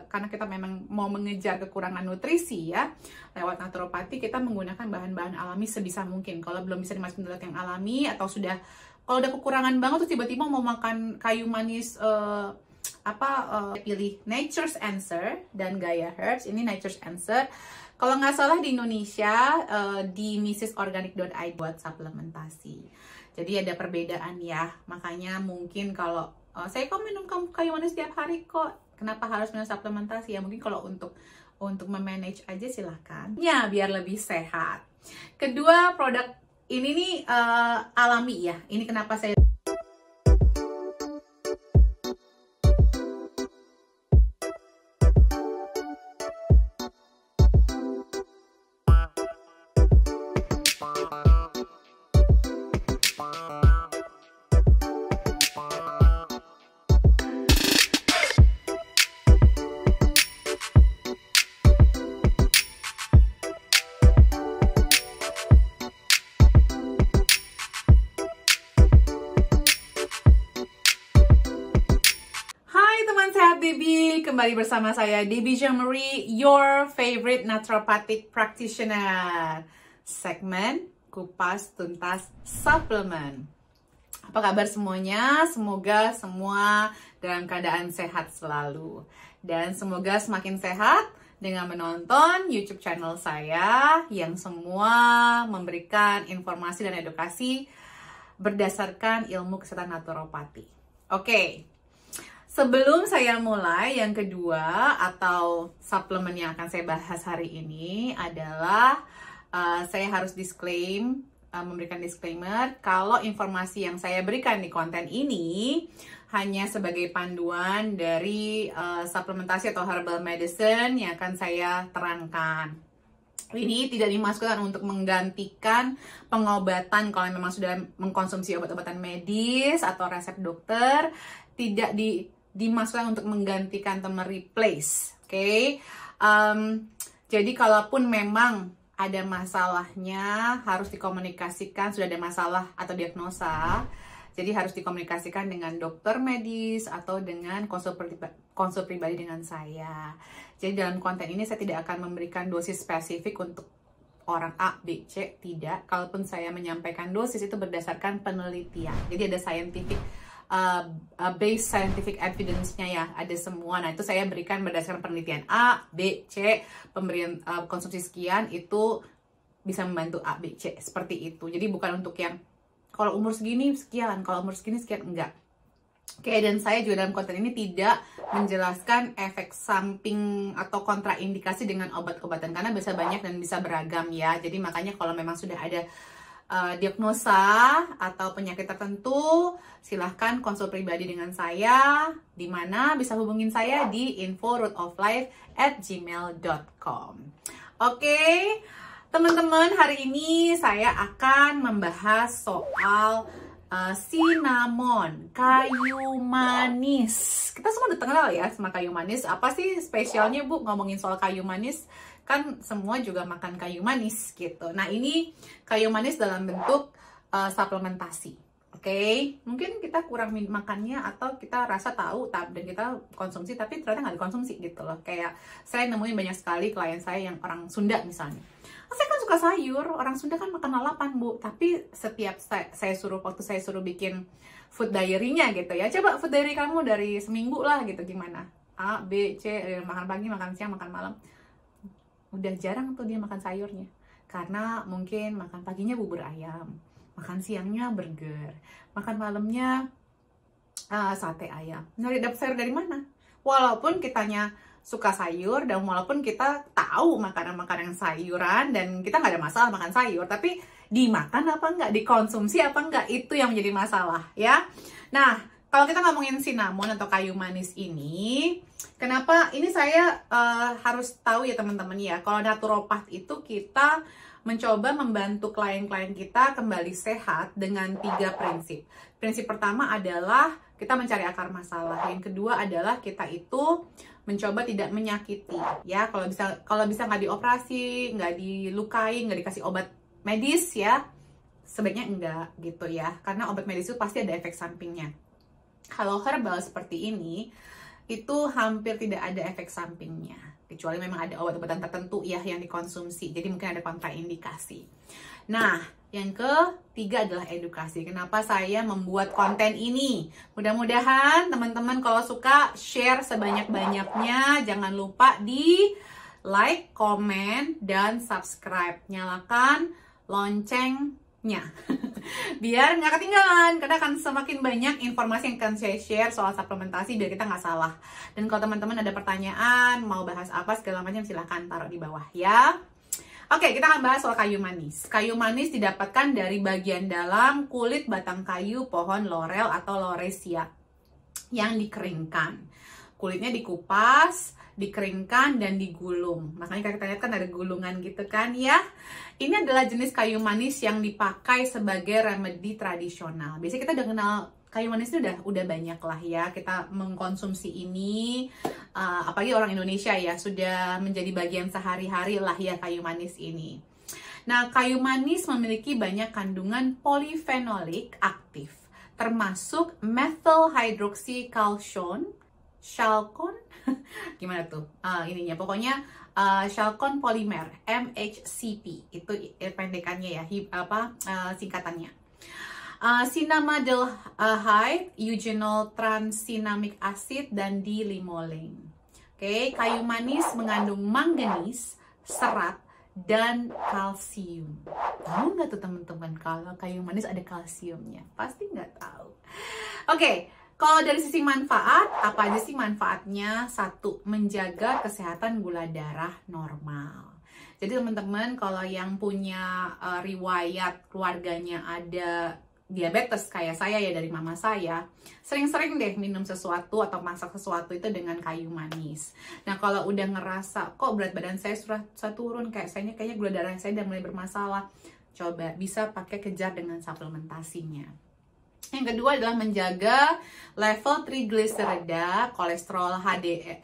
Karena kita memang mau mengejar kekurangan nutrisi ya, lewat naturopati kita menggunakan bahan-bahan alami sebisa mungkin. Kalau belum bisa dimasukin diet yang alami, atau kalau udah kekurangan banget tuh tiba-tiba mau makan kayu manis, pilih Nature's Answer dan Gaia Herbs. Ini Nature's Answer. Kalau nggak salah di Indonesia di mrsorganic.id buat suplementasi. Jadi ada perbedaan ya. Makanya mungkin kalau saya kok minum kayu manis setiap hari kok, kenapa harus minum suplementasi ya? Mungkin kalau untuk memanage aja silahkan. Ya biar lebih sehat. Kedua, produk ini nih alami ya. Ini kenapa saya Debbie, kembali bersama saya Debbie Jean-Marie, your favorite naturopathic practitioner. Segmen Kupas Tuntas Suplemen. Apa kabar semuanya? Semoga semua dalam keadaan sehat selalu. Dan semoga semakin sehat dengan menonton YouTube channel saya yang semua memberikan informasi dan edukasi berdasarkan ilmu kesehatan naturopati. Oke. Sebelum saya mulai, yang kedua atau suplemen yang akan saya bahas hari ini adalah saya harus memberikan disclaimer kalau informasi yang saya berikan di konten ini hanya sebagai panduan dari suplementasi atau herbal medicine yang akan saya terangkan. Ini tidak dimasukkan untuk menggantikan pengobatan kalau memang sudah mengkonsumsi obat-obatan medis atau resep dokter, tidak dimasukkan untuk menggantikan atau mereplace, oke? Jadi kalaupun memang ada masalahnya harus dikomunikasikan, sudah ada masalah atau diagnosa, jadi harus dikomunikasikan dengan dokter medis atau dengan konsul pribadi dengan saya. Jadi dalam konten ini saya tidak akan memberikan dosis spesifik untuk orang A, B, C, tidak. Kalaupun saya menyampaikan dosis itu berdasarkan penelitian. Jadi ada base scientific evidence-nya ya, ada semua. Nah, itu saya berikan berdasarkan penelitian A, B, C, pemberian konsumsi sekian itu bisa membantu A, B, C, seperti itu. Jadi bukan untuk yang kalau umur segini sekian, kalau umur segini sekian, enggak. Oke, dan saya juga dalam konten ini tidak menjelaskan efek samping atau kontraindikasi dengan obat-obatan karena bisa banyak dan bisa beragam ya. Jadi makanya kalau memang sudah ada diagnosa atau penyakit tertentu, silahkan konsul pribadi dengan saya, di mana bisa hubungin saya di info.rootoflife@gmail.com. Oke, teman-teman, hari ini saya akan membahas soal cinnamon, kayu manis. Kita semua udah kenal ya sama kayu manis. Apa sih spesialnya Bu ngomongin soal kayu manis? Kan semua juga makan kayu manis gitu. Nah, ini kayu manis dalam bentuk suplementasi. Oke, mungkin kita kurang makannya atau kita rasa tahu dan kita konsumsi tapi ternyata nggak dikonsumsi gitu loh. Kayak saya nemuin banyak sekali klien saya yang orang Sunda misalnya. Saya kan suka sayur, orang Sunda kan makan lalapan Bu. Tapi setiap waktu saya suruh bikin food diary-nya gitu ya. Coba food diary kamu dari seminggu lah gitu, gimana? A, B, C, makan pagi, makan siang, makan malam. Udah jarang tuh dia makan sayurnya, karena mungkin makan paginya bubur ayam, makan siangnya burger, makan malamnya sate ayam. Dapat sayur dari mana? Walaupun kitanya suka sayur dan walaupun kita tahu makanan-makanan sayuran dan kita nggak ada masalah makan sayur, tapi dimakan apa enggak, dikonsumsi apa enggak, itu yang menjadi masalah ya. Nah, kalau kita ngomongin cinnamon atau kayu manis ini, kenapa ini saya harus tahu ya teman-teman ya. Kalau naturopat itu kita mencoba membantu klien-klien kita kembali sehat dengan 3 prinsip. Prinsip pertama adalah kita mencari akar masalah. Yang kedua adalah kita itu mencoba tidak menyakiti ya. Kalau bisa nggak dioperasi, nggak dilukai, nggak dikasih obat medis ya, sebaiknya enggak gitu ya. Karena obat medis itu pasti ada efek sampingnya. Kalau herbal seperti ini itu hampir tidak ada efek sampingnya, kecuali memang ada obat-obatan tertentu ya yang dikonsumsi, jadi mungkin ada kontraindikasi. Nah, yang ketiga adalah edukasi. Kenapa saya membuat konten ini? Mudah-mudahan teman-teman kalau suka share sebanyak-banyaknya. Jangan lupa di like, komen, dan subscribe. Nyalakan loncengnya biar nggak ketinggalan, karena akan semakin banyak informasi yang akan saya share soal suplementasi biar kita nggak salah. Dan kalau teman-teman ada pertanyaan, mau bahas apa segala macam, silahkan taruh di bawah ya. Oke, kita akan bahas soal kayu manis. Kayu manis didapatkan dari bagian dalam kulit batang kayu pohon laurel atau lauresia yang dikeringkan. Kulitnya dikupas, dikeringkan, dan digulung. Makanya kita lihat kan ada gulungan gitu kan ya. Ini adalah jenis kayu manis yang dipakai sebagai remedi tradisional. Biasanya kita udah kenal kayu manis itu udah banyak lah ya, kita mengkonsumsi ini, apalagi orang Indonesia ya, sudah menjadi bagian sehari-hari lah ya kayu manis ini. Nah, kayu manis memiliki banyak kandungan polifenolik aktif, termasuk methyl hydroxycalcium, chalcone, gimana tuh ininya, pokoknya chalcone polymer, MHCP, itu pendekannya ya, singkatannya. Cinnamaldehyde, eugenol transinamic acid, dan dilimoling. Oke, kayu manis mengandung manganis, serat, dan kalsium. Tahu nggak tuh teman-teman kalau kayu manis ada kalsiumnya? Pasti nggak tahu. Oke, kalau dari sisi manfaat, apa aja sih manfaatnya? Satu, menjaga kesehatan gula darah normal. Jadi teman-teman kalau yang punya riwayat keluarganya ada diabetes kayak saya ya, dari mama saya, sering-sering deh minum sesuatu atau masak sesuatu itu dengan kayu manis. Nah, kalau udah ngerasa kok berat badan saya sudah turun, kayaknya gula darah saya udah mulai bermasalah, coba bisa pakai kejar dengan suplementasinya. Yang kedua adalah menjaga level trigliserida, kolesterol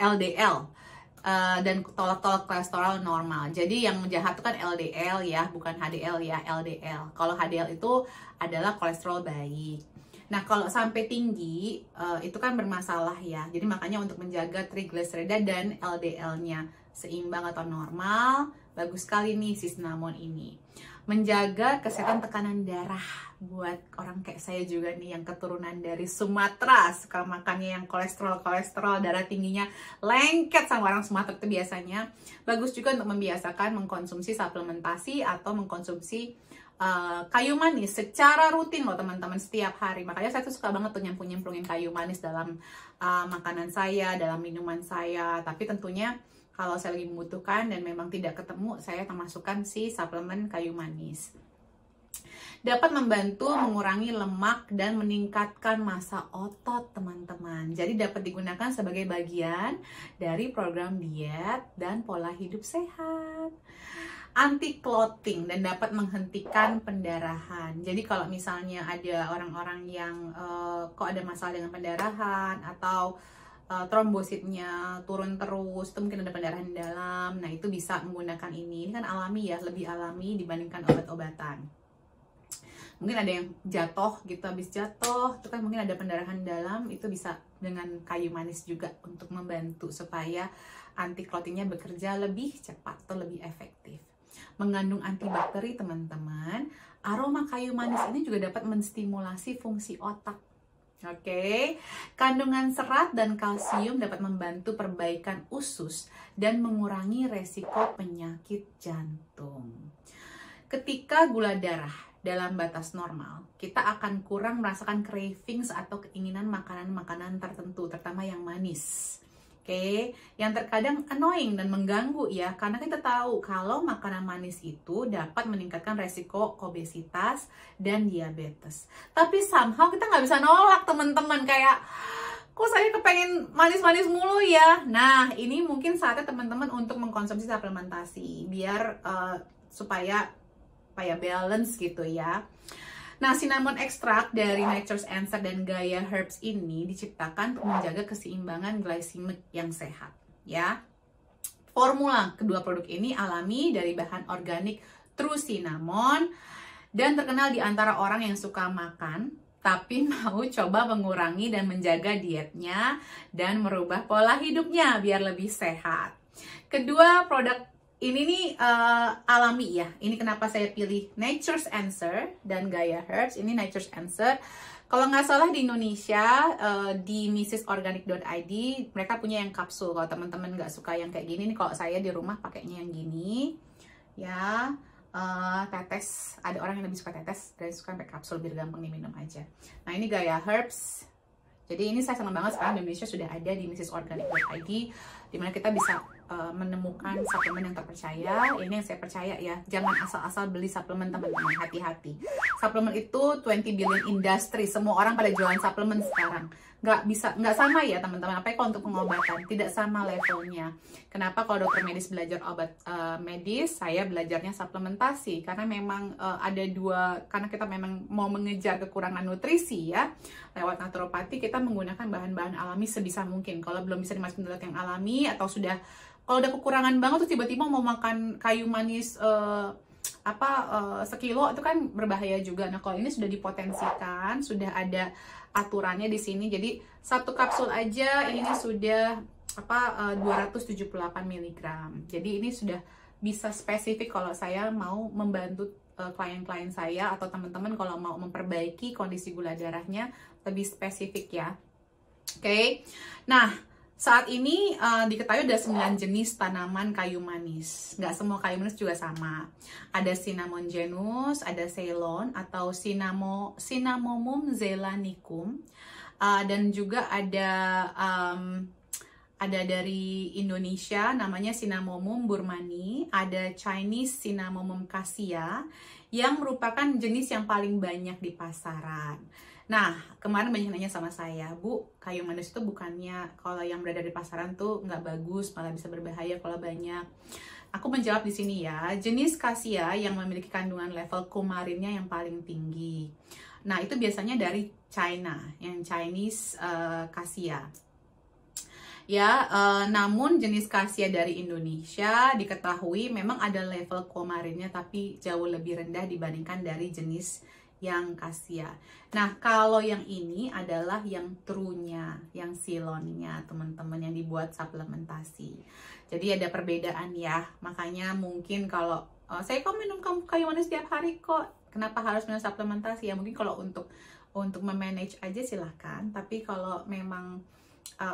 LDL, dan tolak kolesterol normal. Jadi yang jahat itu kan LDL ya, bukan HDL ya, LDL. Kalau HDL itu adalah kolesterol baik. Nah, kalau sampai tinggi itu kan bermasalah ya. Jadi makanya untuk menjaga trigliserida dan LDL-nya seimbang atau normal, bagus sekali nih si cinnamon ini. Menjaga kesehatan tekanan darah buat orang kayak saya juga nih yang keturunan dari Sumatera, suka makannya yang kolesterol, darah tingginya lengket sama orang Sumatera itu biasanya. Bagus juga untuk membiasakan mengkonsumsi suplementasi atau mengkonsumsi kayu manis secara rutin loh teman-teman, setiap hari. Makanya saya tuh suka banget tuh nyemplungin kayu manis dalam makanan saya, dalam minuman saya. Tapi tentunya kalau saya lagi membutuhkan dan memang tidak ketemu, saya akan masukkan si suplemen kayu manis. Dapat membantu mengurangi lemak dan meningkatkan massa otot teman-teman. Jadi dapat digunakan sebagai bagian dari program diet dan pola hidup sehat. Anti clotting dan dapat menghentikan pendarahan. Jadi kalau misalnya ada orang-orang yang kok ada masalah dengan pendarahan atau trombositnya turun terus, itu mungkin ada pendarahan dalam. Nah, itu bisa menggunakan ini. Ini kan alami ya, lebih alami dibandingkan obat-obatan. Mungkin ada yang jatuh gitu, habis jatuh itu kan mungkin ada pendarahan dalam, itu bisa dengan kayu manis juga untuk membantu supaya anti clottingnya bekerja lebih cepat atau lebih efektif. Mengandung antibakteri teman-teman. Aroma kayu manis ini juga dapat menstimulasi fungsi otak. Oke, kandungan serat dan kalsium dapat membantu perbaikan usus dan mengurangi resiko penyakit jantung. Ketika gula darah dalam batas normal, kita akan kurang merasakan cravings atau keinginan makanan-makanan tertentu, terutama yang manis. Oke, yang terkadang annoying dan mengganggu ya, karena kita tahu kalau makanan manis itu dapat meningkatkan resiko obesitas dan diabetes. Tapi somehow kita nggak bisa nolak teman-teman, kayak kok saya kepengen manis-manis mulu ya. Nah, ini mungkin saatnya teman-teman untuk mengkonsumsi suplementasi biar supaya balance gitu ya. Nah, cinnamon extract dari Nature's Answer dan Gaia Herbs ini diciptakan untuk menjaga keseimbangan glycemic yang sehat, ya. Formula kedua produk ini alami dari bahan organik True Cinnamon dan terkenal di antara orang yang suka makan tapi mau coba mengurangi dan menjaga dietnya dan merubah pola hidupnya biar lebih sehat. Kedua, produk ini nih alami ya. Ini kenapa saya pilih Nature's Answer dan Gaia Herbs. Ini Nature's Answer. Kalau nggak salah di Indonesia, di mrsorganic.id, mereka punya yang kapsul. Kalau teman-teman nggak suka yang kayak gini, nih kalau saya di rumah pakainya yang gini. Ya, tetes. Ada orang yang lebih suka tetes, dan suka pakai kapsul biar gampang diminum aja. Nah, ini Gaia Herbs. Jadi ini saya senang banget sekarang di Indonesia sudah ada di mrsorganic.id, dimana kita bisa menemukan suplemen yang terpercaya. Ini yang saya percaya ya, jangan asal-asal beli suplemen teman-teman, hati-hati. Suplemen itu 20 billion industry, semua orang pada jualan suplemen sekarang. Nggak sama ya teman-teman, apa kalau untuk pengobatan, tidak sama levelnya. Kenapa kalau dokter medis belajar obat medis, saya belajarnya suplementasi, karena memang ada dua, karena kita memang mau mengejar kekurangan nutrisi ya, lewat naturopati kita menggunakan bahan-bahan alami sebisa mungkin. Kalau belum bisa dimasukin zat yang alami, atau kalau udah kekurangan banget tuh tiba-tiba mau makan kayu manis sekilo, itu kan berbahaya juga. Nah, kalau ini sudah dipotensikan, sudah ada aturannya di sini. Jadi satu kapsul aja ini sudah 278 mg. Jadi ini sudah bisa spesifik kalau saya mau membantu klien-klien saya atau teman-teman kalau mau memperbaiki kondisi gula darahnya lebih spesifik ya. Oke. Nah, saat ini diketahui ada 9 jenis tanaman kayu manis. Nggak semua kayu manis juga sama. Ada Cinnamon genus, ada Ceylon atau Cinnamomum zeylanicum, dan juga ada dari Indonesia namanya Cinnamomum burmani, ada Chinese Cinnamomum cassia yang merupakan jenis yang paling banyak di pasaran. Nah, kemarin banyak nanya sama saya, Bu, kayu manis itu bukannya kalau yang berada di pasaran tuh nggak bagus, malah bisa berbahaya kalau banyak. Aku menjawab di sini ya, jenis cassia yang memiliki kandungan level kumarinnya yang paling tinggi. Nah, itu biasanya dari China, yang Chinese cassia. Ya, namun jenis cassia dari Indonesia diketahui memang ada level kumarinnya tapi jauh lebih rendah dibandingkan dari jenis yang cassia. Nah, kalau yang ini adalah yang true-nya, yang Ceylon-nya, teman-teman, yang dibuat suplementasi. Jadi ada perbedaan ya. Makanya mungkin kalau saya kok minum kayu manis setiap hari kok, kenapa harus minum suplementasi? Ya mungkin kalau untuk memanage aja silahkan. Tapi kalau memang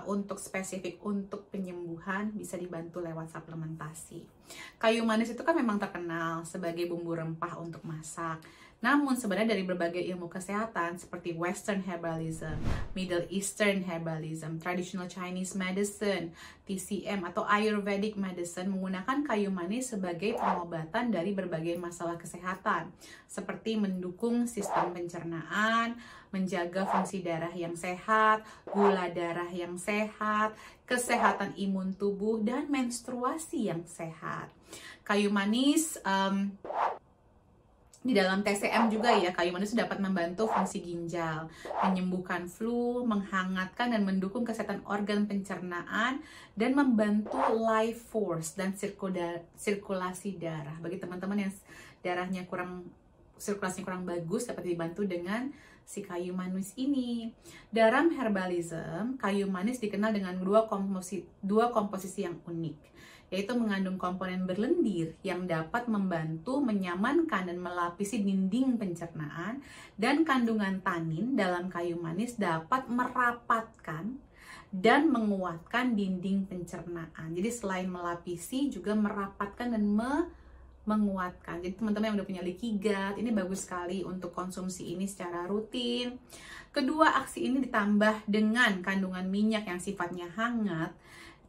untuk spesifik untuk penyembuhan bisa dibantu lewat suplementasi. Kayu manis itu kan memang terkenal sebagai bumbu rempah untuk masak. Namun sebenarnya dari berbagai ilmu kesehatan seperti Western Herbalism, Middle Eastern Herbalism, Traditional Chinese Medicine, TCM atau Ayurvedic Medicine menggunakan kayu manis sebagai pengobatan dari berbagai masalah kesehatan seperti mendukung sistem pencernaan, menjaga fungsi darah yang sehat, gula darah yang sehat, kesehatan imun tubuh, dan menstruasi yang sehat. Kayu manis di dalam TCM juga ya, kayu manis dapat membantu fungsi ginjal, menyembuhkan flu, menghangatkan dan mendukung kesehatan organ pencernaan, dan membantu life force dan sirkulasi darah. Bagi teman-teman yang darahnya sirkulasinya kurang bagus, dapat dibantu dengan si kayu manis ini. Dalam herbalism, kayu manis dikenal dengan dua komposisi yang unik, yaitu mengandung komponen berlendir yang dapat membantu menyamankan dan melapisi dinding pencernaan, dan kandungan tanin dalam kayu manis dapat merapatkan dan menguatkan dinding pencernaan. Jadi selain melapisi juga merapatkan dan menguatkan. Jadi teman-teman yang udah punya leaky gut, ini bagus sekali untuk konsumsi ini secara rutin. Kedua, aksi ini ditambah dengan kandungan minyak yang sifatnya hangat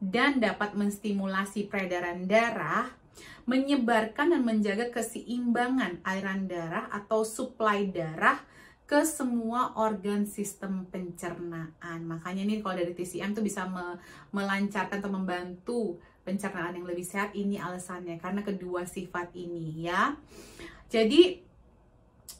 dan dapat menstimulasi peredaran darah, menyebarkan dan menjaga keseimbangan aliran darah atau suplai darah ke semua organ sistem pencernaan. Makanya ini kalau dari TCM tuh bisa melancarkan atau membantu pencernaan yang lebih sehat. Ini alasannya, karena kedua sifat ini ya. Jadi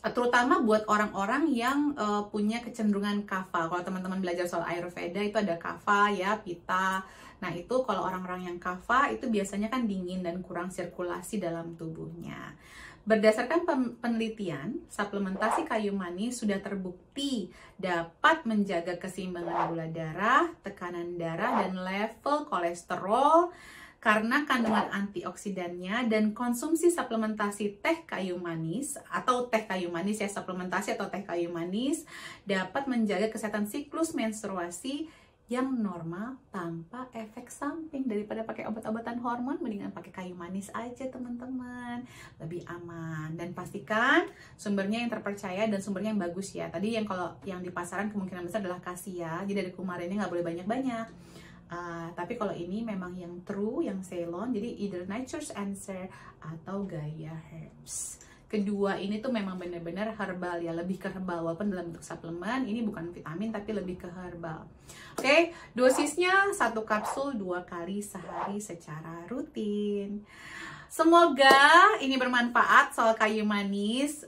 terutama buat orang-orang yang punya kecenderungan kapha. Kalau teman-teman belajar soal Ayurveda itu ada kapha ya, pitta. Nah itu kalau orang-orang yang kapha itu biasanya kan dingin dan kurang sirkulasi dalam tubuhnya. Berdasarkan penelitian, suplementasi kayu manis sudah terbukti dapat menjaga keseimbangan gula darah, tekanan darah, dan level kolesterol karena kandungan antioksidannya. Dan konsumsi suplementasi teh kayu manis atau teh kayu manis ya, suplementasi atau teh kayu manis dapat menjaga kesehatan siklus menstruasi yang normal tanpa efek samping. Daripada pakai obat-obatan hormon, mendingan pakai kayu manis aja teman-teman, lebih aman. Dan pastikan sumbernya yang terpercaya dan sumbernya yang bagus ya. Tadi yang kalau yang di pasaran kemungkinan besar adalah kasia, jadi dari kumarinnya nggak boleh banyak-banyak. Tapi kalau ini memang yang true, yang Ceylon, jadi either Nature's Answer atau Gaia Herbs. Kedua ini tuh memang benar-benar herbal ya, lebih ke herbal, walaupun dalam bentuk suplemen, ini bukan vitamin tapi lebih ke herbal. Oke, dosisnya 1 kapsul 2 kali sehari secara rutin. Semoga ini bermanfaat soal kayu manis,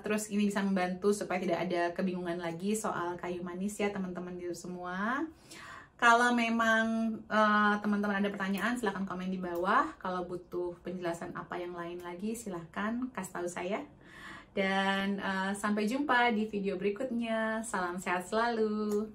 terus ini bisa membantu supaya tidak ada kebingungan lagi soal kayu manis ya teman-teman itu semua. Kalau memang teman-teman ada pertanyaan, silahkan komen di bawah. Kalau butuh penjelasan apa yang lain lagi, silahkan kasih tahu saya. Dan sampai jumpa di video berikutnya. Salam sehat selalu.